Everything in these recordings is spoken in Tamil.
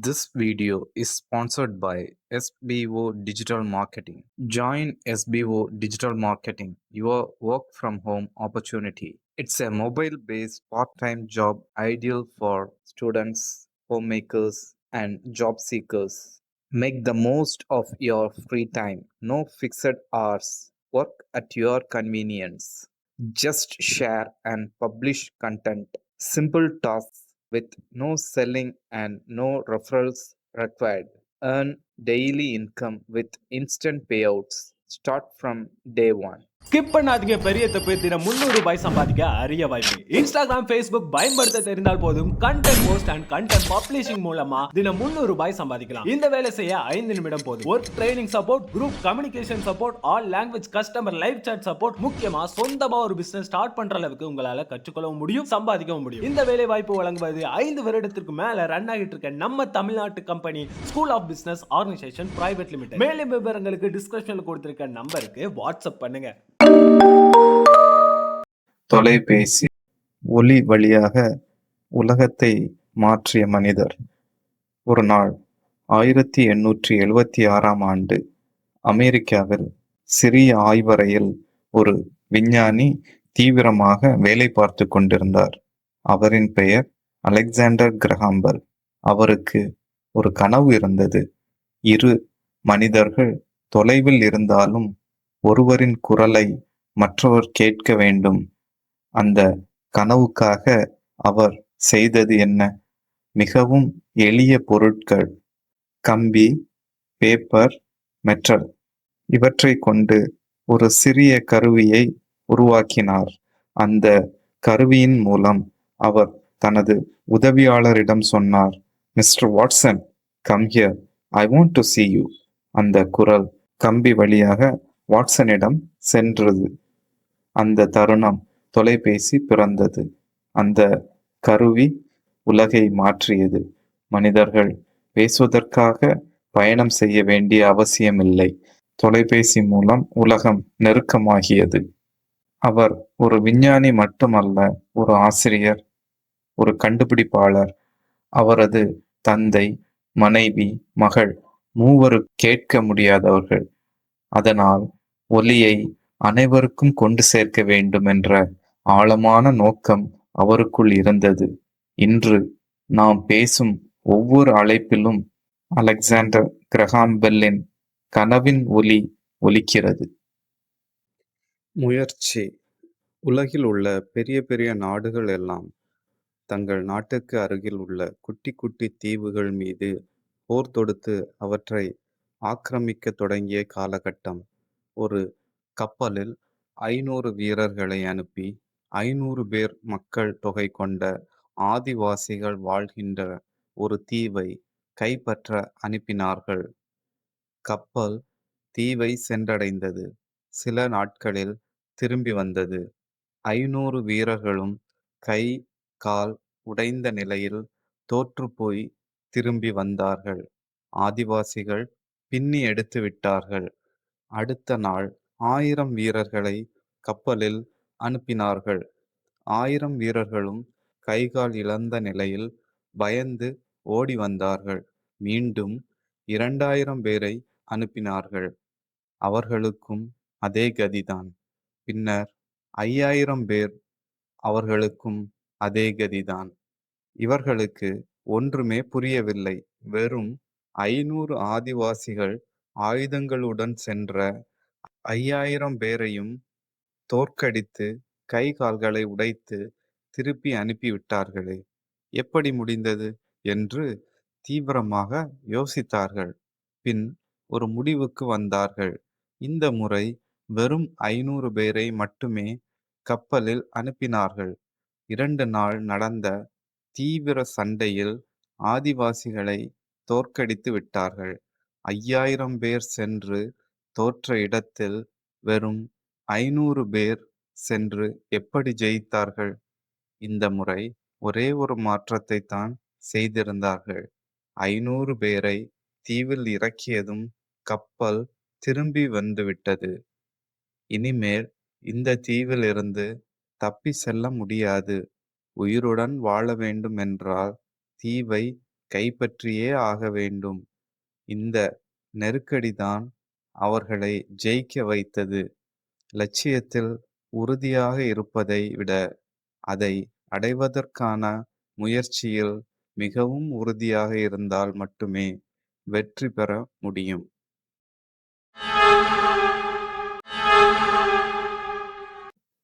This video is sponsored by SBO Digital Marketing. Join SBO Digital Marketing, your work from home opportunity. It's a mobile based part time job ideal for students, homemakers, and job seekers. Make the most of your free time. No fixed hours. Work at your convenience. Just share and publish content. Simple tasks with no selling and no referrals required. Earn daily income with instant payouts. Start from day one. Skip பண்ணாதீங்க, பெரிய தப்பு. தினம் 300 ரூபாய் சம்பாதிக்க அரிய வாய்ப்பு. இன்ஸ்டாகிராம், ஃபேஸ்புக் பயன்படுத்த தெரிந்தால் போதும். Content post and content publishing மூலமா தினம் 300 ரூபாய் சம்பாதிக்கலாம். இந்த வேலை செய்ய 5 நிமிடம் போதும். Work training support, group communication support, all language customer live chat support, முக்கியமா சொந்தமா ஒரு பிசினஸ் ஸ்டார்ட் பண்ற அளவுக்கு உங்களால கற்றுக்கொள்ளவும் முடியும், சம்பாதிக்கவும் முடியும். இந்த வேலை வாய்ப்பு வழங்குவது 5 வருடத்திற்கு மேல ரன் ஆகிட்டு இருக்க நம்ம தமிழ்நாட்டு company school of business organisation private limited. மேலும் விவரங்களுக்கு டிஸ்கிரிப்ஷன்ல கொடுத்திருக்க நம்பருக்கு வாட்ஸ்அப் பண்ணுங்க. தொலைபேசி ஒலி வழியாக உலகத்தை மாற்றிய மனிதர். ஒரு நாள் 1876ஆம் ஆண்டு அமெரிக்காவில் சிறிய ஆய்வறையில் ஒரு விஞ்ஞானி தீவிரமாக வேலை பார்த்து கொண்டிருந்தார். அவரின் பெயர் அலெக்சாண்டர் கிரஹாம் பெல். அவருக்கு ஒரு கனவு இருந்தது. இரு மனிதர்கள் தொலைவில் இருந்தாலும் ஒருவரின் குரலை மற்றவர் கேட்க வேண்டும். அந்த கனவுக்காக அவர் செய்தது என்ன? மிகவும் எளிய பொருட்கள், கம்பி, பேப்பர், மெட்டல், இவற்றை கொண்டு ஒரு சிறிய கருவியை உருவாக்கினார். அந்த கருவியின் மூலம் அவர் தனது உதவியாளரிடம் சொன்னார், mister Watson, come here, I want to see you. அந்த குரல் கம்பி வழியாக வாட்சனிடம் சென்றது. அந்த தருணம் தொலைபேசி பிறந்தது. அந்த கருவி உலகை மாற்றியது. மனிதர்கள் பேசுவதற்காக பயணம் செய்ய வேண்டிய அவசியமில்லை. தொலைபேசி மூலம் உலகம் நெருக்கமாகியது. அவர் ஒரு விஞ்ஞானி மட்டுமல்ல, ஒரு ஆசிரியர், ஒரு கண்டுபிடிப்பாளர். அவரது தந்தை, மனைவி, மகள் மூவரும் கேட்க முடியாதவர்கள். அதனால் ஒலியை அனைவருக்கும் கொண்டு சேர்க்க வேண்டும் என்ற ஆழமான நோக்கம் அவருக்குள் இருந்தது. இன்று நாம் பேசும் ஒவ்வொரு அழைப்பிலும் அலெக்சாண்டர் கிரஹாம் பெல்லின் கனவின் ஒலி ஒலிக்கிறது. முயற்சி. உலகில் உள்ள பெரிய பெரிய நாடுகள் எல்லாம் தங்கள் நாட்டுக்கு அருகில் உள்ள குட்டி குட்டி தீவுகள் மீது போர் தொடுத்து அவற்றை ஆக்கிரமிக்க தொடங்கிய காலகட்டம். ஒரு கப்பலில் 500 வீரர்களை அனுப்பி 500 பேர் மக்கள் தொகை கொண்ட ஆதிவாசிகள் வாழ்கின்ற ஒரு தீவை கைப்பற்ற அனுப்பினார்கள். கப்பல் தீவை சென்றடைந்தது. சில நாட்களில் திரும்பி வந்தது. 500 வீரர்களும் கை கால் உடைந்த நிலையில் தோற்றுப்போய் திரும்பி வந்தார்கள். ஆதிவாசிகள் பின்னி எடுத்து விட்டார்கள். அடுத்த நாள் 1000 வீரர்களை கப்பலில் அனுப்பினார்கள். 1000 வீரர்களும் கைகால் இழந்த நிலையில் பயந்து ஓடி வந்தார்கள். மீண்டும் 2000 பேரை அனுப்பினார்கள். அவர்களுக்கும் அதே கதிதான். பின்னர் 5000 பேர், அவர்களுக்கும் அதே கதிதான். இவர்களுக்கு ஒன்றுமே புரியவில்லை. வெறும் 500 ஆதிவாசிகள் ஆயுதங்களுடன் சென்ற 5000 பேரையும் தோற்கடித்து கை கால்களை உடைத்து திருப்பி அனுப்பிவிட்டார்களே, எப்படி முடிந்தது என்று தீவிரமாக யோசித்தார்கள். பின் ஒரு முடிவுக்கு வந்தார்கள். இந்த முறை வெறும் 500 பேரை மட்டுமே கப்பலில் அனுப்பினார்கள். 2 நாள் நடந்த தீவிர சண்டையில் ஆதிவாசிகளை தோற்கடித்து விட்டார்கள். 5000 பேர் சென்று தோற்ற இடத்தில் வெறும் 500 பேர் சென்று எப்படி ஜெயித்தார்கள்? இந்த முறை ஒரே ஒரு மாற்றத்தை தான் செய்திருந்தார்கள். 500 பேரை தீவில் இறக்கியதும் கப்பல் திரும்பி வந்துவிட்டது. இனிமேல் இந்த தீவில் இருந்து தப்பி செல்ல முடியாது. உயிருடன் வாழ வேண்டும் என்றால் தீவை கைப்பற்றியே ஆக வேண்டும். இந்த நெருக்கடிதான் அவர்களை ஜெயிக்க வைத்தது. லட்சியத்தில் உறுதியாக இருப்பதை விட அதை அடைவதற்கான முயற்சியில் மிகவும் உறுதியாக இருந்தால் மட்டுமே வெற்றி பெற முடியும்.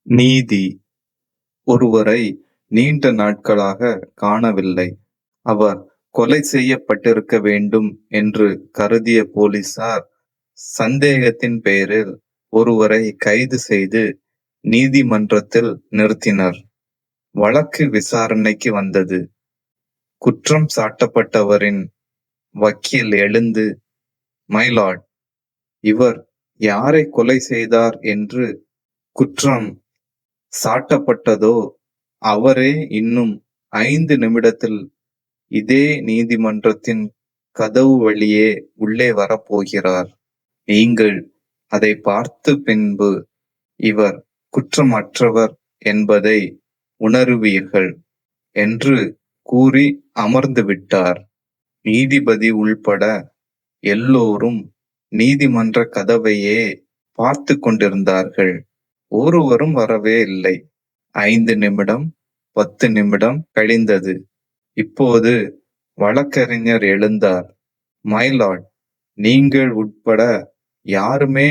நீதி. ஒருவரை நீண்ட நாட்களாக காணவில்லை. அவர் கொலை செய்யப்பட்டிருக்க வேண்டும் என்று கருதிய போலீசார் சந்தேகத்தின் பேரில் ஒருவரை கைது செய்து நீதிமன்றத்தில் நிறுத்தினர். வழக்கு விசாரணைக்கு வந்தது. குற்றம் சாட்டப்பட்டவரின் வக்கீல் எழுந்து, மை லார்ட், இவர் யாரை கொலை செய்தார் என்று குற்றம் சாட்டப்பட்டதோ அவரே இன்னும் 5 நிமிடத்தில் இதே நீதிமன்றத்தின் கதவு வழியே உள்ளே வரப்போகிறார். நீங்கள் அதை பார்த்த பின்பு இவர் குற்றமற்றவர் என்பதை உணருவீர்கள் என்று கூறி அமர்ந்து விட்டார். நீதிபதி உள்பட எல்லோரும் நீதிமன்ற கதவையே பார்த்து கொண்டிருந்தார்கள். ஒருவரும் வரவே இல்லை. 5 நிமிடம், 10 நிமிடம் கழிந்தது. இப்போது வழக்கறிஞர் எழுந்தார். மை லார்ட், நீங்கள் உட்பட யாருமே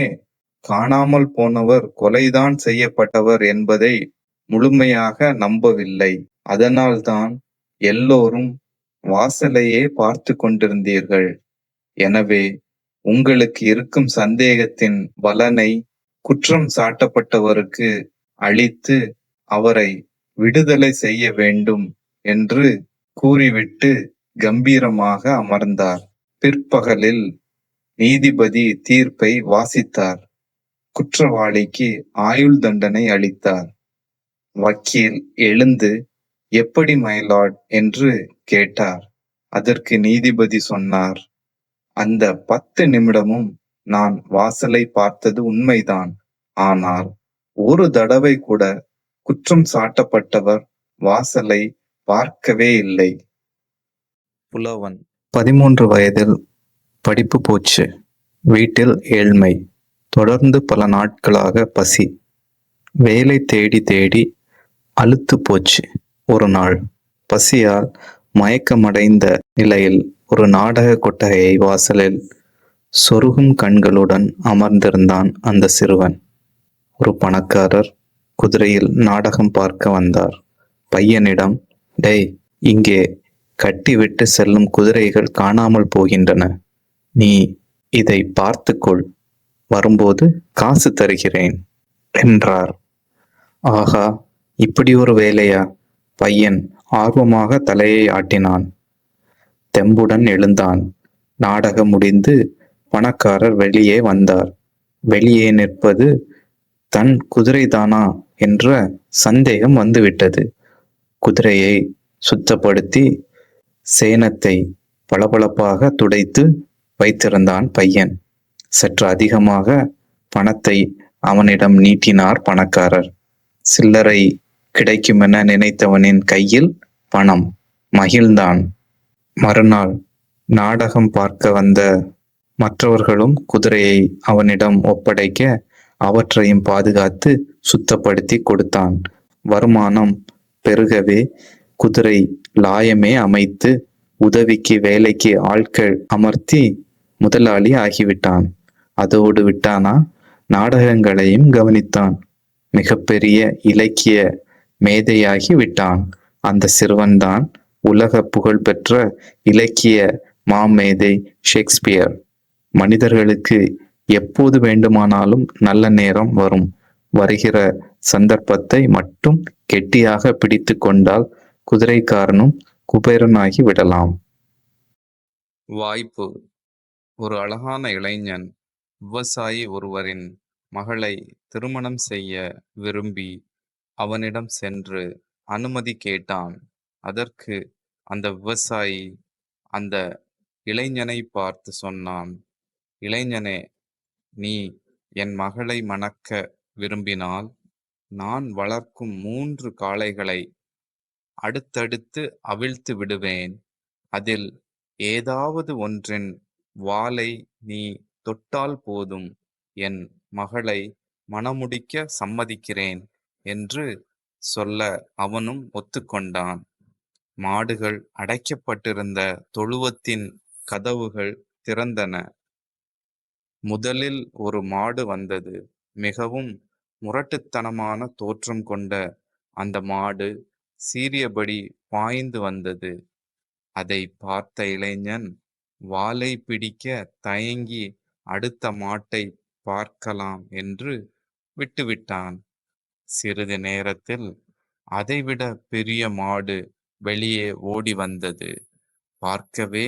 காணாமல் போனவர் கொலைதான் செய்யப்பட்டவர் என்பதை முழுமையாக நம்பவில்லை. அதனால்தான் எல்லோரும் வாசலையே பார்த்து கொண்டிருந்தீர்கள். எனவே உங்களுக்கு இருக்கும் சந்தேகத்தின் பலனை குற்றம் சாட்டப்பட்டவருக்கு அளித்து அவரை விடுதலை செய்ய வேண்டும் என்று கூறிவிட்டு கம்பீரமாக அமர்ந்தார். பிற்பகலில் நீதிபதி தீர்ப்பை வாசித்தார். குற்றவாளிக்கு ஆயுள் தண்டனை அளித்தார். வக்கீல் எழுந்து, எப்படி மை லார்ட் என்று கேட்டார். அதற்கு நீதிபதி சொன்னார், அந்த 10 நிமிடமும் நான் வாசலை பார்த்தது உண்மைதான். ஆனால் ஒரு தடவை கூட குற்றம் சாட்டப்பட்டவர் வாசலை பார்க்கவே இல்லை. புலவன். 13 வயதில் படிப்பு போச்சு. வீட்டில் ஏழ்மை. தொடர்ந்து பல நாட்களாக பசி. வேலை தேடி தேடி அலுத்து போச்சு. ஒரு நாள் பசியால் மயக்கமடைந்த நிலையில் ஒரு நாடக கொட்டகை வாசலில் சொருகும் கண்களுடன் அமர்ந்திருந்தான் அந்த சிறுவன். ஒரு பணக்காரர் குதிரையில் நாடகம் பார்க்க வந்தார். பையனிடம், டேய், இங்கே கட்டிவிட்டு செல்லும் குதிரைகள் காணாமல் போகின்றன. நீ இதை பார்த்துக்கொள். வரும்போது காசு தருகிறேன் என்றார். ஆகா, இப்படி ஒரு வேலையா? பையன் ஆர்வமாக தலையை ஆட்டினான். தெம்புடன் எழுந்தான். நாடகம் முடிந்து பணக்காரர் வெளியே வந்தார். வெளியே நிற்பது தன் குதிரைதானா என்ற சந்தேகம் வந்துவிட்டது. குதிரையை சுத்தப்படுத்தி சேணத்தை பளபளப்பாக துடைத்து வைத்திருந்தான் பையன். சற்று அதிகமாக பணத்தை அவனிடம் நீட்டினார் பணக்காரர். சில்லறை கிடைக்குமென நினைத்தவனின் கையில் பணம். மகிழ்ந்தான். மறுநாள் நாடகம் பார்க்க வந்த மற்றவர்களும் குதிரையை அவனிடம் ஒப்படைக்க அவற்றையும் பாதுகாத்து சுத்தப்படுத்தி கொடுத்தான். வருமானம் பெருகவே குதிரை லாயமே அமைத்து உதவிக்கு வேலைக்கு ஆட்கள் அமர்த்தி முதலாளி ஆகிவிட்டான். அதோடு விட்டானா, நாடகங்களையும் கவனித்தான். மிகப்பெரிய இலக்கிய மேதையாகி விட்டான். அந்த சிறுவன்தான் உலக புகழ்பெற்ற இலக்கிய மாமேதை ஷேக்ஸ்பியர். மனிதர்களுக்கு எப்போது வேண்டுமானாலும் நல்ல நேரம் வரும். வருகிற சந்தர்ப்பத்தை மட்டும் கெட்டியாக பிடித்து கொண்டால் குதிரைக்காரனும் குபேரனாகி விடலாம். வாய்ப்பு. ஒரு அழகான இளைஞன் விவசாயி ஒருவரின் மகளை திருமணம் செய்ய விரும்பி அவனிடம் சென்று அனுமதி கேட்டான். அதற்கு அந்த விவசாயி அந்த இளைஞனை பார்த்து சொன்னான், இளைஞனே, நீ என் மகளை மணக்க விரும்பினால் நான் வளர்க்கும் 3 காளைகளை அடுத்தடுத்து அவிழ்த்து விடுவேன். அதில் ஏதாவது ஒன்றின் வாலை நீ தொட்டால் போதும், என் மகளை மணமுடிக்க சம்மதிக்கிறேன் என்று சொல்ல அவனும் ஒத்துக்கொண்டான். மாடுகள் அடைக்கப்பட்டிருந்த தொழுவத்தின் கதவுகள் திறந்தன. முதலில் ஒரு மாடு வந்தது. மிகவும் முரட்டுத்தனமான தோற்றம் கொண்ட அந்த மாடு சீறியபடி பாய்ந்து வந்தது. அதை பார்த்த இளைஞன் வாலை பிடிக்க தயங்கி அடுத்த மாட்டை பார்க்கலாம் என்று விட்டுவிட்டான். சிறிது நேரத்தில் அதைவிட பெரிய மாடு வெளியே ஓடி வந்தது. பார்க்கவே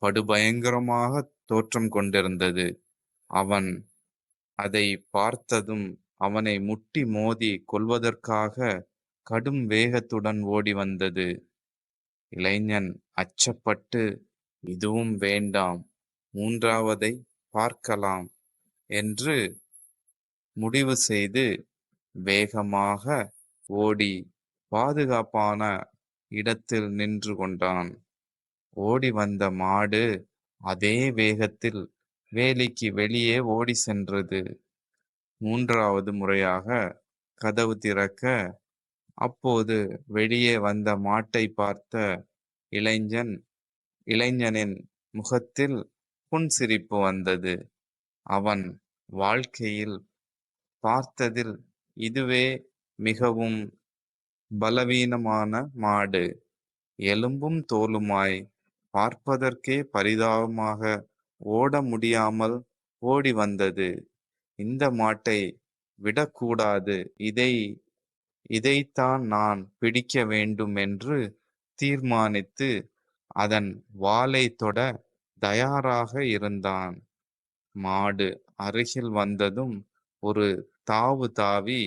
படுபயங்கரமாக தோற்றம் கொண்டிருந்தது. அவன் அதை பார்த்ததும் அவனை முட்டி மோதி கொல்வதற்காக கடும் வேகத்துடன் ஓடி வந்தது. இளைஞன் அச்சப்பட்டு, இதுவும் வேண்டாம், மூன்றாவதை பார்க்கலாம் என்று முடிவு செய்து வேகமாக ஓடி பாதுகாப்பான இடத்தில் நின்று கொண்டான். ஓடி வந்த மாடு அதே வேகத்தில் வேலிக்கு வெளியே ஓடி சென்றது. மூன்றாவது முறையாக கதவு திறக்க, அப்போது வெளியே வந்த மாட்டை பார்த்த இளைஞன் இளைஞனின் முகத்தில் புன்சிரிப்பு வந்தது. அவன் வாழ்க்கையில் பார்த்ததில் இதுவே மிகவும் பலவீனமான மாடு. எலும்பும் தோலுமாய், பார்ப்பதற்கே பரிதாபமாக, ஓட முடியாமல் ஓடி வந்தது. இந்த மாட்டை விடக்கூடாது, இதைத்தான் நான் பிடிக்க வேண்டும் என்று தீர்மானித்து அதன் வாலை தொட தயாராக இருந்தான். மாடு அருகில் வந்ததும் ஒரு தாவு தாவி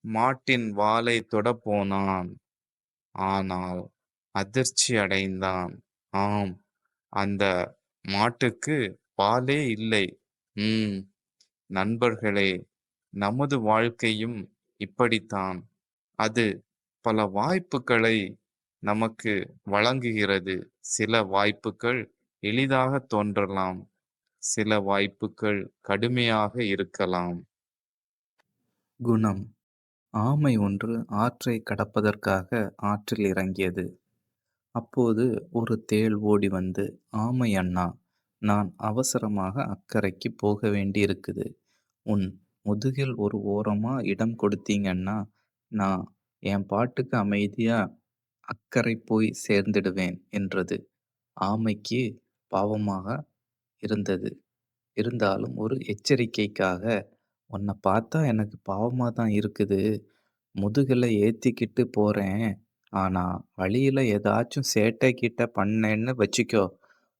மாட்டின் வாலை தொடப் போனான். ஆனால் அதிர்ச்சி அடைந்தான். ஆம், அந்த மாட்டுக்கு வாலே இல்லை. ம் நண்பர்களே, நமது வாழ்க்கையும் இப்படித்தான். அது பல வாய்ப்புகளை நமக்கு வழங்குகிறது. சில வாய்ப்புகள் எளிதாக தோன்றலாம். சில வாய்ப்புகள் கடுமையாக இருக்கலாம். குணம். ஆமை ஒன்று ஆற்றை கடப்பதற்காக ஆற்றில் இறங்கியது. அப்போது ஒரு தேள் ஓடி வந்து, ஆமை அண்ணா, நான் அவசரமாக அக்கரைக்கு போக வேண்டியிருக்குது. உன் முதுகில் ஒரு ஓரமா இடம் கொடுத்தீங்கன்னா நான் என் பாட்டுக்கு அமைதியா அக்கறை போய் சேர்ந்துடுவேன் என்றது. ஆமைக்கு பாவமாக இருந்தது. இருந்தாலும் ஒரு எச்சரிக்கைக்காக, உன்னை பார்த்தா எனக்கு பாவமாக தான் இருக்குது. முதுகில் ஏற்றிக்கிட்டு போகிறேன். ஆனால் வழியில் ஏதாச்சும் சேட்டை கிட்ட பண்ணேன்னு வச்சுக்கோ,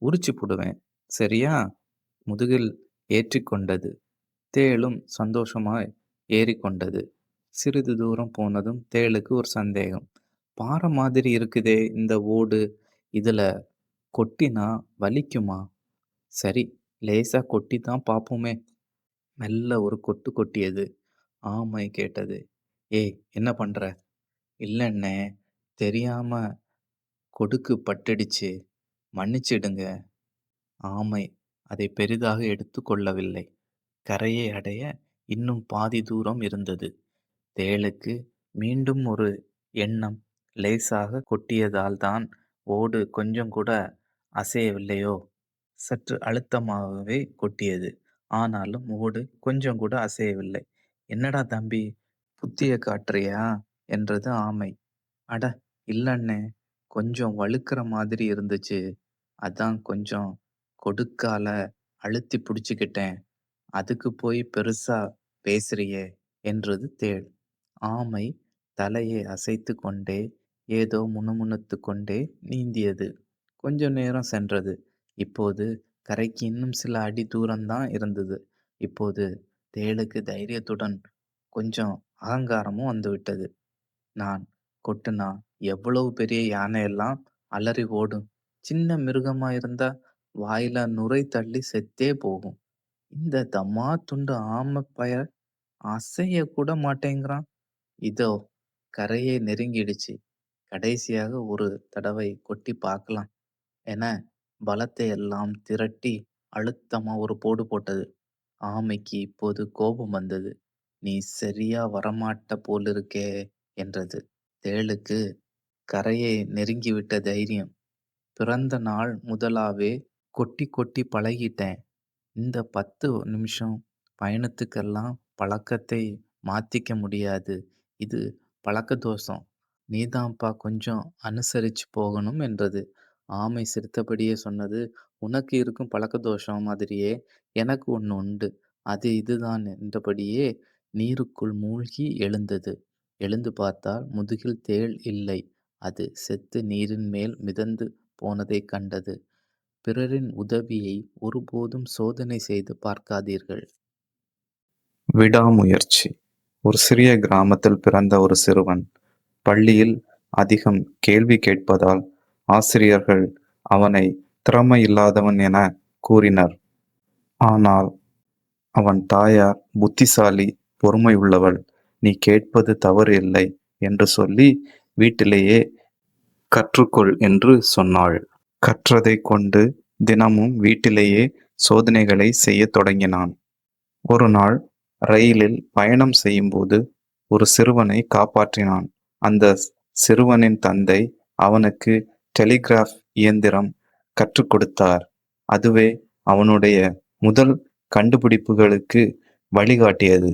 உரிச்சு போடுவேன். சரியா? முதுகில் ஏற்றிக்கொண்டது. தேளும் சந்தோஷமாய் ஏறிக்கொண்டது. சிறிது தூரம் போனதும் தேளுக்கு ஒரு சந்தேகம். பாறை மாதிரி இருக்குதே இந்த ஓடு, இதுல கொட்டினா வலிக்குமா? சரி, லேசா கொட்டி தான் பார்ப்போமே. மெல்ல ஒரு கொட்டு கொட்டியது. ஆமை கேட்டது, ஏய், என்ன பண்ற? இல்லண்ணே, தெரியாம கொடுக்கு பட்டுடுச்சு, மன்னிச்சிடுங்க. ஆமை அதை பெரிதாக எடுத்து கொள்ளவில்லை. கரையை அடைய இன்னும் பாதி தூரம் இருந்தது. தேளுக்கு மீண்டும் ஒரு எண்ணம். லேசாக கொட்டியதால் தான் ஓடு கொஞ்சம் கூட அசையவில்லையோ? சற்று அழுத்தமாகவே கொட்டியது. ஆனாலும் ஓடு கொஞ்சம் கூட அசையவில்லை. என்னடா தம்பி, புத்திய காட்டுறியா என்றது ஆமை. அட இல்லண்ணே, கொஞ்சம் வழுக்கிற மாதிரி இருந்துச்சு, அதான் கொஞ்சம் கொடுக்கால அழுத்தி பிடிச்சுக்கிட்டேன். அதுக்கு போய் பெருசா பேசுறியே என்றது தேள். ஆமை தலையை அசைத்து கொண்டே ஏதோ முணுமுணுத்து கொண்டே நீந்தியது. கொஞ்ச நேரம் சென்றது. இப்போது கரைக்கு இன்னும் சில அடி தூரம்தான் இருந்தது. இப்போது தேளுக்கு தைரியத்துடன் கொஞ்சம் அகங்காரமும் வந்துவிட்டது. நான் கொட்டுனா எவ்வளவு பெரிய யானையெல்லாம் அலறி ஓடும். சின்ன மிருகமா இருந்தா வாயில நுரை தள்ளி செத்தே போகும். இந்த தம்மா துண்டு ஆமை பய அசைய கூட மாட்டேங்கிறான். இதோ கரையை நெருங்கிடுச்சு. கடைசியாக ஒரு தடவை கொட்டி பார்க்கலாம் என பலத்தை எல்லாம் திரட்டி அழுத்தமா ஒரு போடு போட்டது. ஆமைக்கு இப்போது கோபம் வந்தது. "நீ சரியா வரமாட்ட போலிருக்கே" என்றது. தேளுக்கு கரையை நெருங்கிவிட்ட தைரியம். பிறந்த நாள் முதலாவே கொட்டி கொட்டி பழகிட்டேன். இந்த 10 நிமிஷம் பயணத்துக்கெல்லாம் பழக்கத்தை மாத்திக்க முடியாது. இது பழக்க தோஷம். நீதான்ப்பா கொஞ்சம் அனுசரிச்சு போகணும் என்றது. ஆமை சிரித்தபடியே சொன்னது, "உனக்கு இருக்கும் பழக்க தோஷம் மாதிரியே எனக்கு ஒண்ணு உண்டு. அது இதுதான்" என்றபடியே நீருக்குள் மூழ்கி எழுந்தது. எழுந்து பார்த்தால் முதுகில் தேள் இல்லை. அது செத்து நீரின் மேல் மிதந்து போனதைக் கண்டது. பிறரின் உதவியை ஒருபோதும் சோதனை செய்து பார்க்காதீர்கள். விடாமுயற்சி. ஒரு சிறிய கிராமத்தில் பிறந்த ஒரு சிறுவன். பள்ளியில் அதிகம் கேள்வி கேட்பதால் ஆசிரியர்கள் அவனை திறமையில்லாதவன் என கூறினர். ஆனால் அவன் தாயார் புத்திசாலி, பொறுமையுள்ளவள். "நீ கேட்பது தவறு இல்லை" என்று சொல்லி வீட்டிலேயே கற்றுக்கொள் என்று சொன்னாள். கற்றதைக் கொண்டு தினமும் வீட்டிலேயே சோதனைகளை செய்யத் தொடங்கினான். ஒரு நாள் ரயிலில் பயணம் செய்யும்போது ஒரு சிறுவனை காப்பாற்றினான். அந்த சிறுவனின் தந்தை அவனுக்கு டெலிகிராஃப் இயந்திரம் கற்றுக் கொடுத்தார். அதுவே அவனுடைய முதல் கண்டுபிடிப்புகளுக்கு வழிகாட்டியது.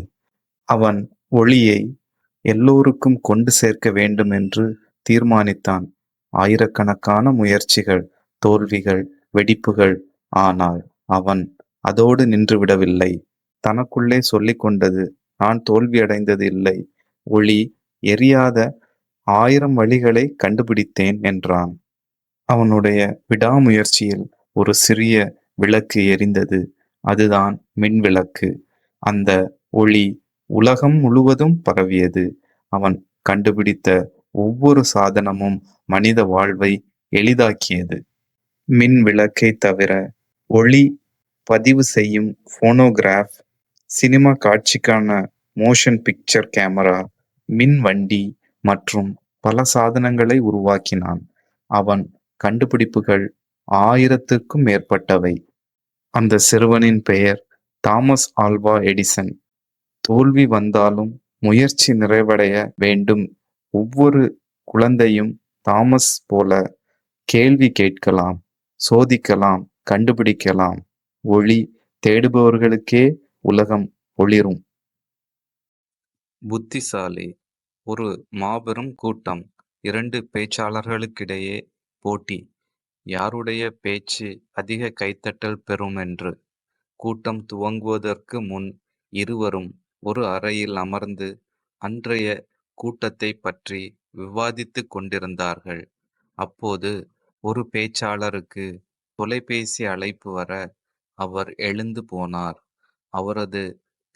அவன் ஒளியை எல்லோருக்கும் கொண்டு சேர்க்க வேண்டும் என்று தீர்மானித்தான். ஆயிரக்கணக்கான முயற்சிகள், தோல்விகள், வெடிப்புகள். ஆனால் அவன் அதோடு நின்றுவிடவில்லை. தனக்குள்ளே சொல்லிக் கொண்டது, "நான் தோல்வியடைந்தது இல்லை. ஒளி எரியாத 1000 வழிகளை கண்டுபிடித்தேன்" என்றான். அவனுடைய விடாமுயற்சியில் ஒரு சிறிய விளக்கு எரிந்தது. அதுதான் மின்விளக்கு. அந்த ஒளி உலகம் முழுவதும் பரவியது. அவன் கண்டுபிடித்த ஒவ்வொரு சாதனமும் மனித வாழ்வை எளிதாக்கியது. மின் விளக்கைத் தவிர ஒளி பதிவு செய்யும் போனோகிராஃப், சினிமா காட்சிக்கான மோஷன் பிக்சர் கேமரா, மின் வண்டி மற்றும் பல சாதனங்களை உருவாக்கினான். அவன் கண்டுபிடிப்புகள் 1000க்கும் மேற்பட்டவை. அந்த சிறுவனின் பெயர் தாமஸ் ஆல்வா எடிசன். தோல்வி வந்தாலும் முயற்சி நிறைவடைய வேண்டும். ஒவ்வொரு குழந்தையும் தாமஸ் போல கேள்வி கேட்கலாம், சோதிக்கலாம், கண்டுபிடிக்கலாம். ஒளி தேடுபவர்களுக்கே உலகம் ஒளிரும். புத்திசாலி. ஒரு மாபெரும் கூட்டம். 2 பேச்சாளர்களுக்கிடையே போட்டி. யாருடைய பேச்சு அதிக கைத்தட்டல் பெறும் என்று. கூட்டம் துவங்குவதற்கு முன் இருவரும் ஒரு அறையில் அமர்ந்து அன்றைய கூட்டத்தைப் பற்றி விவாதித்துக் கொண்டிருந்தார்கள். அப்போது ஒரு பேச்சாளருக்கு தொலைபேசி அழைப்பு வர அவர் எழுந்து போனார். அவரது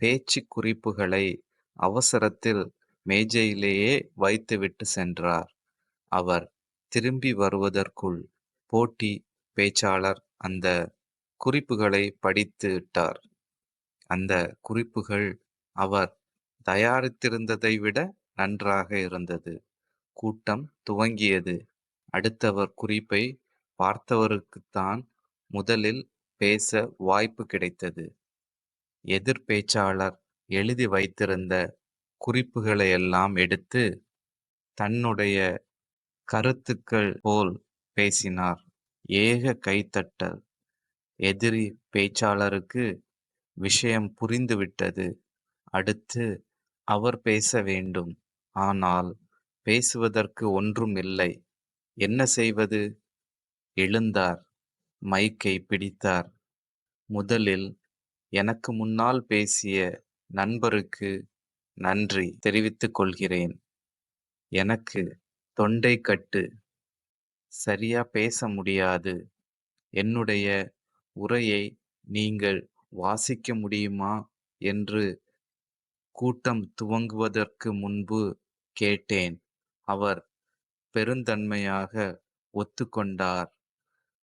பேச்சுக் குறிப்புகளை அவசரத்தில் மேஜையிலேயே வைத்துவிட்டு சென்றார். அவர் திரும்பி வருவதற்குள் போட்டி பேச்சாளர் அந்த குறிப்புகளை படித்து விட்டார். அந்த குறிப்புகள் அவர் தயாரித்திருந்ததை விட நன்றாக இருந்தது. கூட்டம் துவங்கியது. அடுத்தவர் குறிப்பை பார்த்தவருக்குத்தான் முதலில் பேச வாய்ப்பு கிடைத்தது. எதிர் பேச்சாளர் எழுதி வைத்திருந்த குறிப்புகளையெல்லாம் எடுத்து தன்னுடைய கருத்துக்கள் போல் பேசினார். ஏக கைத்தட்டல். எதிரி பேச்சாளருக்கு விஷயம் புரிந்துவிட்டது. அடுத்து அவர் பேச வேண்டும். ஆனால் பேசுவதற்கு ஒன்றும் இல்லை. என்ன செய்வது? எழுந்தார். மைக்கை பிடித்தார். முதலில் எனக்கு முன்னால் பேசிய நண்பருக்கு நன்றி தெரிவித்துக் கொள்கிறேன். எனக்கு தொண்டைக்கட்டு. சரியா பேச முடியாது. என்னுடைய உரையை நீங்கள் வாசிக்க முடியுமா என்று கூட்டம் துவங்குவதற்கு முன்பு கேட்டேன். அவர் பெருந்தன்மையாக ஒத்துக்கொண்டார்.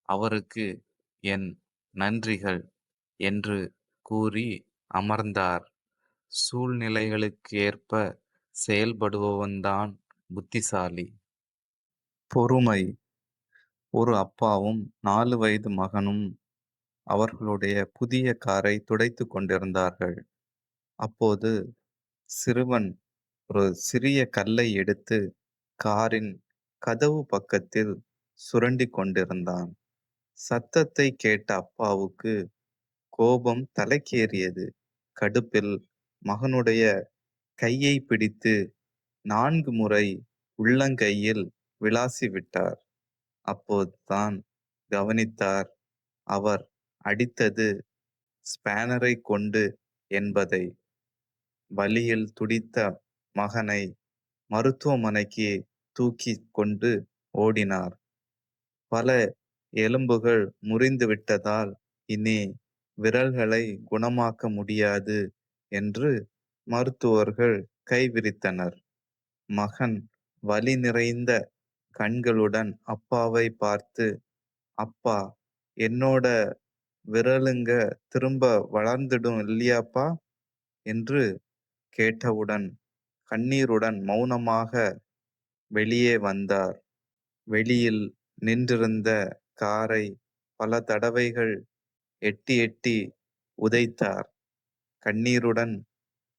அவருக்கு என் நன்றிகள் என்று கூறி அமர்ந்தார். சூழ்நிலைகளுக்கு ஏற்ப செயல்படுபவன்தான் புத்திசாலி. பொறுமை. ஒரு அப்பாவும் 4 வயது மகனும் அவர்களுடைய புதிய காரை துடைத்துக் கொண்டிருந்தார்கள். அப்போது சிறுவன் ஒரு சிறிய கல்லை எடுத்து காரின் கதவு பக்கத்தில் சுரண்டிக் கொண்டிருந்தான். சத்தத்தை கேட்ட அப்பாவுக்கு கோபம் தலைக்கேறியது. கடுப்பில் மகனுடைய கையை பிடித்து 4 முறை உள்ளங்கையில் விளாசி விட்டார். அப்போதுதான் கவனித்தார், அவர் அடித்தது ஸ்பேனரைக் கொண்டு என்பதை. வலியில் துடித்த மகனை மருத்துவமனைக்கு தூக்கிக் கொண்டு ஓடினார். பல எலும்புகள் முறிந்து விட்டதால் இனி விரல்களை குணமாக்க முடியாது என்று மருத்துவர்கள் கைவிரித்தனர். மகன் வலி நிறைந்த கண்களுடன் அப்பாவை பார்த்து, "அப்பா, என்னோட விரலுங்க திரும்ப வளர்ந்துடும் இல்லையாப்பா?" என்று கேட்டவுடன் கண்ணீருடன் மௌனமாக வெளியே வந்தார். வெளியில் நின்றிருந்த காரை பல தடவைகள் எட்டி எட்டி உதைத்தார். கண்ணீருடன்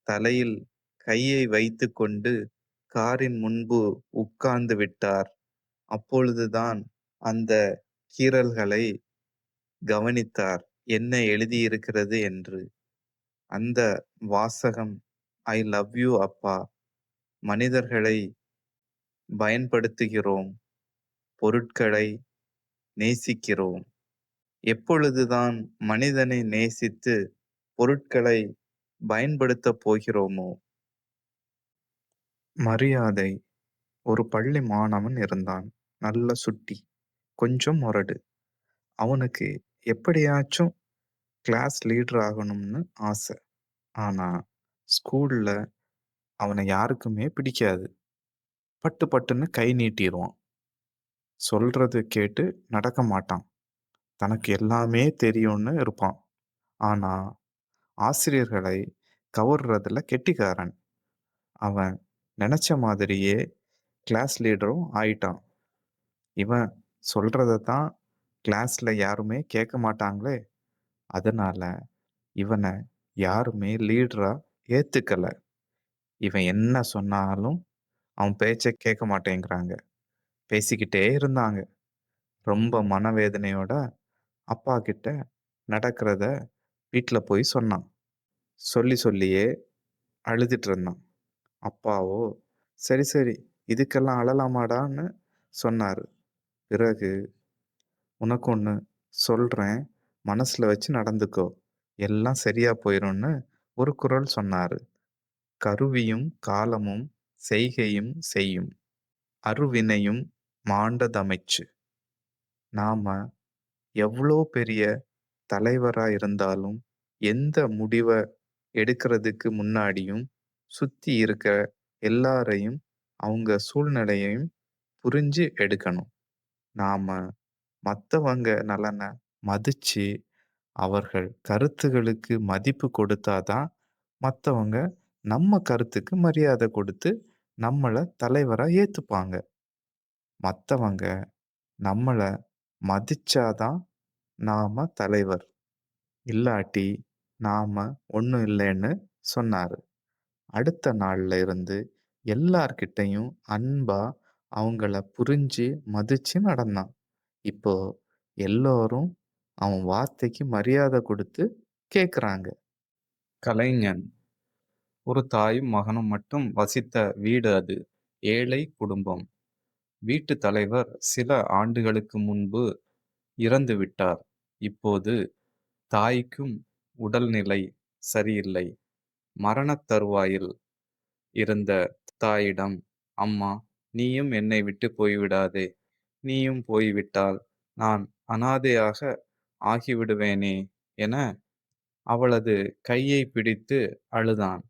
தலையில் கையை வைத்துக்கொண்டு காரின் முன்பு உட்கார்ந்து விட்டார். அப்பொழுதுதான் அந்த கீறல்களை கவனித்தார். என்ன எழுதியிருக்கிறது என்று. அந்த வாசகம், "ஐ லவ் யூ அப்பா. மனிதர்களை பயன்படுத்துகிறோம். பொருட்களை நேசிக்கிறோம். எப்பொழுதுதான் மனிதனை நேசித்து பொருட்களை பயன்படுத்தப் போகிறோமோ?" மரியாதை. ஒரு பள்ளி மாணவன் இருந்தான். நல்ல சுட்டி. கொஞ்சம் முரடு. அவனுக்கு எப்படியாச்சும் கிளாஸ் லீடர் ஆகணும்னு ஆசை. ஆனா, ஸ்கூல்ல அவன யாருக்குமே பிடிக்காது. பட்டு பட்டுன்னு கை நீட்டிருவான். சொல்றது கேட்டு நடக்க மாட்டான். தனக்கு எல்லாமே தெரியும்னு இருப்பான். ஆனா, ஆசிரியர்களை கவர்றதுல கெட்டிக்காரன். அவன் நெனச்ச மாதிரியே கிளாஸ் லீடரும் ஆயிட்டான். இவன் சொல்றத தான் கிளாஸ்ல யாருமே கேட்க மாட்டாங்களே! அதனால இவன யாருமே லீடரா ஏத்துக்கல. இவன் என்ன சொன்னாலும் அவன் பேச்ச கேட்க மாட்டேங்கிறாங்க. பேசிக்கிட்டே இருந்தாங்க. ரொம்ப மனவேதனையோட அப்பா கிட்ட நடக்கிறத வீட்ல போய் சொன்னான். சொல்லி சொல்லியே அழுதுட்டு இருந்தான். அப்பாவோ, "சரி, சரி, இதுக்கெல்லாம் அழலாமாடான்னு" சொன்னாரு. பிறகு, "உனக்கு ஒண்ணு சொல்றேன். மனசுல வச்சு நடந்துக்கோ. எல்லாம் சரியா போயிரும்னு" ஒரு குரல் சொன்னாரு. "கருவியும் காலமும் செய்கையும் செய்யும். அருவினையும் மாண்டதமைச்சு." நாம எவ்ளோ பெரிய தலைவரா இருந்தாலும், எந்த முடிவ எடுக்கிறதுக்கு முன்னாடியும், சுத்தி இருக்க எல்லாரையும், அவங்க சூழ்நிலையையும் புரிஞ்சு எடுக்கணும். நாம மத்தவங்க நலன மதிச்சு, அவர்கள் கருத்துகளுக்கு மதிப்பு கொடுத்தா தான், மத்தவங்க நம்ம கருத்துக்கு மரியாதை கொடுத்து, நம்மள தலைவரா ஏத்துப்பாங்க. மத்தவங்க நம்மள மதிச்சா தான் நாம தலைவர். இல்லாட்டி நாம ஒண்ணும் இல்லைன்னு சொன்னாரு. அடுத்த நாள்ல இருந்து எல்லார்கிட்டயும் அன்பா அவங்கள புரிஞ்சு மதிச்சு நடந்தான். இப்போ எல்லோரும் அவன் வார்த்தைக்கு மரியாதை கொடுத்து கேட்குறாங்க. கலைஞன். ஒரு தாயும் மகனும் மட்டும் வசித்த வீடு அது. ஏழை குடும்பம். வீட்டு தலைவர் சில ஆண்டுகளுக்கு முன்பு இறந்து விட்டார். இப்போது தாய்க்கும் உடல்நிலை சரியில்லை. மரணத் தருவாயில் இருந்த தாயிடம், "அம்மா, நீயும் என்னை விட்டு போய்விடாதே. நீயும் போய்விட்டால் நான் அனாதையாக ஆகிவிடுவேனே" என அவளது கையை பிடித்து அழுதான்.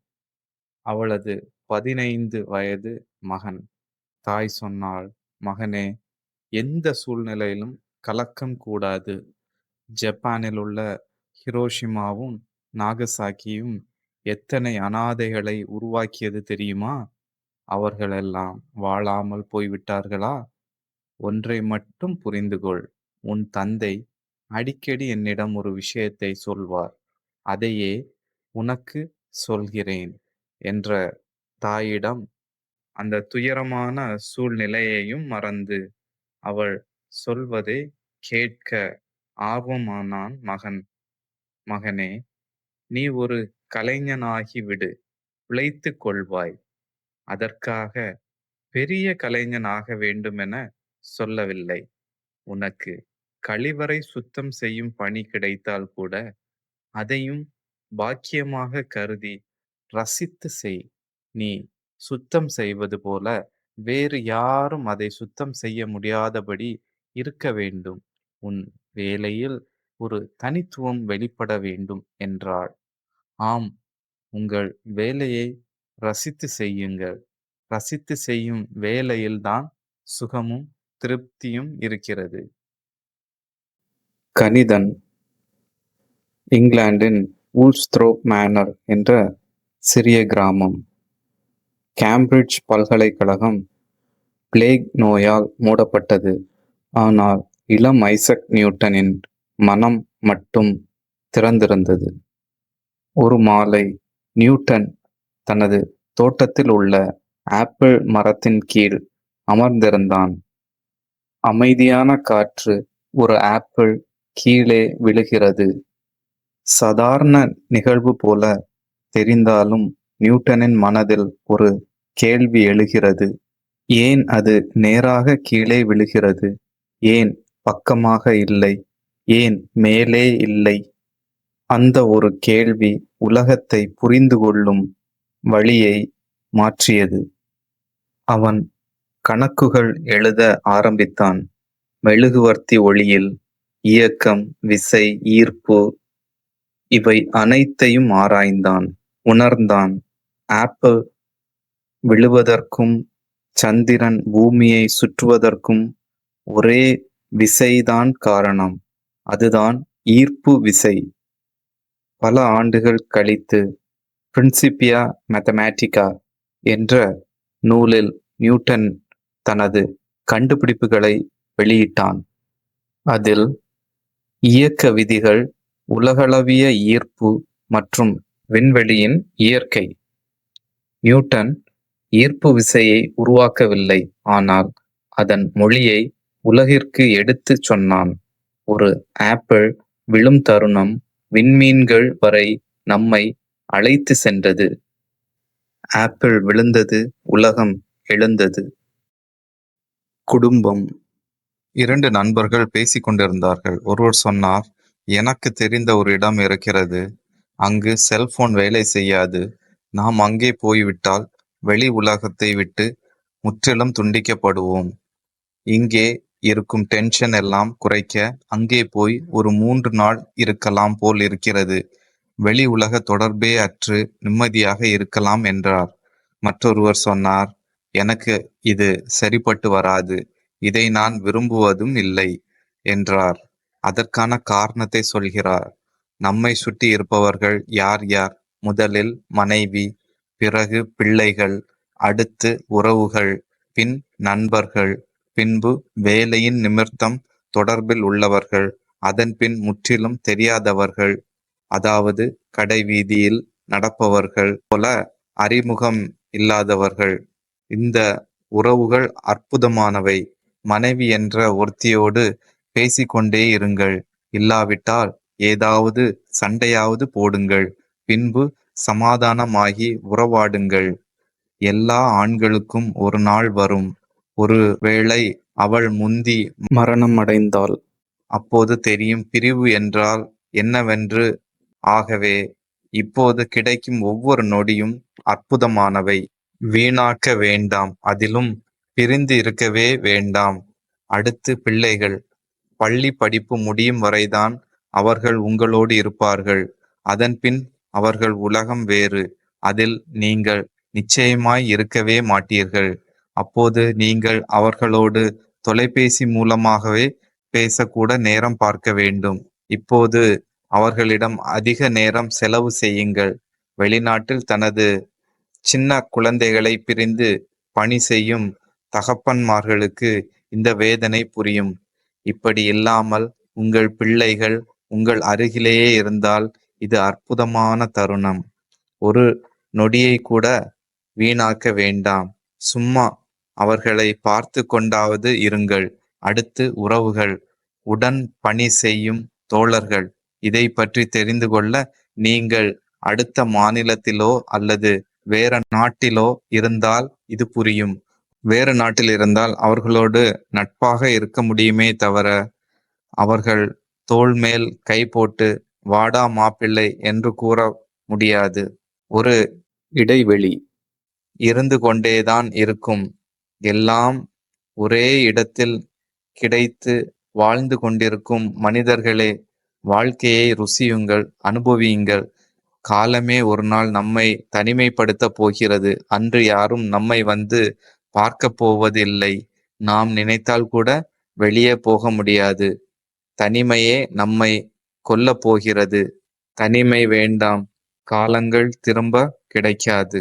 அவளது 15 வயது மகன். தாய் சொன்னாள், "மகனே, எந்த சூழ்நிலையிலும் கலக்கம் கூடாது. ஜப்பானில் உள்ள ஹிரோஷிமாவும் நாகசாக்கியும் எத்தனை அனாதைகளை உருவாக்கியது தெரியுமா? அவர்களெல்லாம் வாழாமல் போய்விட்டார்களா? ஒன்றை மட்டும் புரிந்து கொள். உன் தந்தை அடிக்கடி என்னிடம் ஒரு விஷயத்தை சொல்வார். அதையே உனக்கு சொல்கிறேன் என்ற தாயிடம் அந்த துயரமான சூழ்நிலையையும் மறந்து அவள் சொல்வதை கேட்க ஆர்வமானான் மகன். மகனே, நீ ஒரு கலைஞனாகி விடு. பிழைத்துக் கொள்வாய். அதற்காக பெரிய கலைஞன் ஆக வேண்டுமென சொல்லவில்லை. உனக்கு கழிவறை சுத்தம் செய்யும் பணி கிடைத்தால் கூட அதையும் பாக்கியமாக கருதி ரசித்து செய். நீ சுத்தம் செய்வது போல வேறு யாரும் அதை சுத்தம் செய்ய முடியாதபடி இருக்க வேண்டும். உன் வேலையில் ஒரு தனித்துவம் வெளிப்பட வேண்டும் என்றாள். ஆம், உங்கள் வேலையை ரசித்து செய்யுங்கள். ரசித்து செய்யும் வேலையில்தான் சுகமும் திருப்தியும் இருக்கிறது. கணிதன் இங்கிலாந்தின் வூல்ஸ்த்ரோப் மேனர் என்ற சிறிய கிராமம். கேம்பிரிட்ஜ் பல்கலைக்கழகம் பிளேக் நோயால் மூடப்பட்டது. ஆனால் இளம் ஐசக் நியூட்டனின் மனம் மட்டும் திறந்திருந்தது. ஒரு மாலை நியூட்டன் தனது தோட்டத்தில் உள்ள ஆப்பிள் மரத்தின் கீழ் அமர்ந்திருந்தான். அமைதியான காற்று ஒரு ஆப்பிள் கீழே விழுகிறது. சாதாரண நிகழ்வு போல தெரிந்தாலும் நியூட்டனின் மனதில் ஒரு கேள்வி எழுகிறது. ஏன் அது நேராக கீழே விழுகிறது? ஏன் பக்கமாக இல்லை? ஏன் மேலே இல்லை? அந்த ஒரு கேள்வி உலகத்தை புரிந்து கொள்ளும் வழியை மாற்றியது. அவன் கணக்குகள் எழுத ஆரம்பித்தான். மெழுகுவர்த்தி ஒளியில் இயக்கம், விசை, ஈர்ப்பு இவை அனைத்தையும் ஆராய்ந்தான். உணர்ந்தான், ஆப்பிள் விழுவதற்கும் சந்திரன் பூமியை சுற்றுவதற்கும் ஒரே விசைதான் காரணம். அதுதான் ஈர்ப்பு விசை. பல ஆண்டுகள் கழித்து பிரின்சிபியா மேத்தமேட்டிகா என்ற நூலில் நியூட்டன் தனது கண்டுபிடிப்புகளை வெளியிட்டான். அதில் இயக்க விதிகள், உலகளவிய ஈர்ப்பு மற்றும் விண்வெளியின் இயற்கை. நியூட்டன் ஈர்ப்பு விசையை உருவாக்கவில்லை, ஆனால் அதன் மொழியை உலகிற்கு எடுத்துச் சொன்னான். ஒரு ஆப்பிள் விழும் தருணம் விண்மீன்கள் வரை நம்மை அழைத்து சென்றது. ஆப்பிள் விழுந்தது, உலகம் எழுந்தது. குடும்பம். 2 நண்பர்கள் பேசிக் கொண்டிருந்தார்கள். ஒருவர் சொன்னார், எனக்கு தெரிந்த ஒரு இடம் இருக்கிறது. அங்கு செல்போன் வேலை செய்யாது. நாம் அங்கே போய்விட்டால் வெளி உலகத்தை விட்டு முற்றிலும் துண்டிக்கப்படுவோம். இங்கே இருக்கும் டென்ஷன் எல்லாம் குறைக்க அங்கே போய் ஒரு 3 நாள் இருக்கலாம் போல் இருக்கிறது. வெளி உலக தொடர்பே அற்று நிம்மதியாக இருக்கலாம் என்றார். மற்றொருவர் சொன்னார், எனக்கு இது சரிப்பட்டு வராது. இதை நான் விரும்புவதும் இல்லை என்றார். அதற்கான காரணத்தை சொல்கிறார். நம்மை சுற்றி இருப்பவர்கள் யார் யார்? முதலில் மனைவி, பிறகு பிள்ளைகள், அடுத்து உறவுகள், பின் நண்பர்கள், பின்பு வேலையின் நிமித்தம் தொடர்பில் உள்ளவர்கள், அதன்பின் முற்றிலும் தெரியாதவர்கள், அதாவது கடைவீதியில் நடப்பவர்கள் போல அறிமுகம் இல்லாதவர்கள். இந்த உறவுகள் அற்புதமானவை. மனைவி என்ற ஒருத்தியோடு பேசிக்கொண்டே இருங்கள். இல்லாவிட்டால் ஏதாவது சண்டையாவது போடுங்கள். பின்பு சமாதானமாகி உறவாடுங்கள். எல்லா ஆண்களுக்கும் ஒரு நாள் வரும். ஒரு வேளை அவள் முந்தி மரணம் அடைந்தாள். அப்போது தெரியும் பிரிவு என்றால் என்னவென்று. ஆகவே இப்போது கிடைக்கும் ஒவ்வொரு நொடியும் அற்புதமானவை. வீணாக்க வேண்டாம். அதிலும் பிரிந்து இருக்கவே வேண்டாம். அடுத்து பிள்ளைகள். பள்ளி படிப்பு முடியும் வரைதான் அவர்கள் உங்களோடு இருப்பார்கள். அதன்பின் அவர்கள் உலகம் வேறு. அதில் நீங்கள் நிச்சயமாய் இருக்கவே மாட்டீர்கள். அப்போது நீங்கள் அவர்களோடு தொலைபேசி மூலமாகவே பேசக்கூட நேரம் பார்க்க வேண்டும். இப்போது அவர்களிடம் அதிக நேரம் செலவு செய்யுங்கள். வெளிநாட்டில் தனது சின்ன குழந்தைகளை பிரிந்து பணி செய்யும் தகப்பன்மார்களுக்கு இந்த வேதனை புரியும். இப்படி இல்லாமல் உங்கள் பிள்ளைகள் உங்கள் அருகிலேயே இருந்தால் இது அற்புதமான தருணம். ஒரு நொடியை கூட வீணாக்க வேண்டாம். சும்மா அவர்களை பார்த்து கொண்டாவது இருங்கள். அடுத்து உறவுகள், உடன் பணி செய்யும் தோழர்கள். இதை பற்றி தெரிந்து கொள்ள நீங்கள் அடுத்த மாநிலத்திலோ அல்லது வேற நாட்டிலோ இருந்தால் இது புரியும். வேறு நாட்டில் இருந்தால் அவர்களோடு நட்பாக இருக்க முடியுமே தவிர அவர்கள் தோள் மேல் கை போட்டு வாடா மாப்பிள்ளை என்று கூற முடியாது. ஒரு இடைவெளி இருந்து கொண்டேதான் இருக்கும். எல்லாம் ஒரே இடத்தில் கிடைத்து வாழ்ந்து கொண்டிருக்கும் மனிதர்களே, வாழ்க்கையை ருசியுங்கள், அனுபவியுங்கள். காலமே ஒரு நாள் நம்மை தனிமைப்படுத்தப் போகிறது. அன்று யாரும் நம்மை வந்து பார்க்கப் போவதில்லை. நாம் நினைத்தால் கூட வெளியே போக முடியாது. தனிமையே நம்மை கொல்லப் போகிறது. தனிமை வேண்டாம். காலங்கள் திரும்ப கிடைக்காது.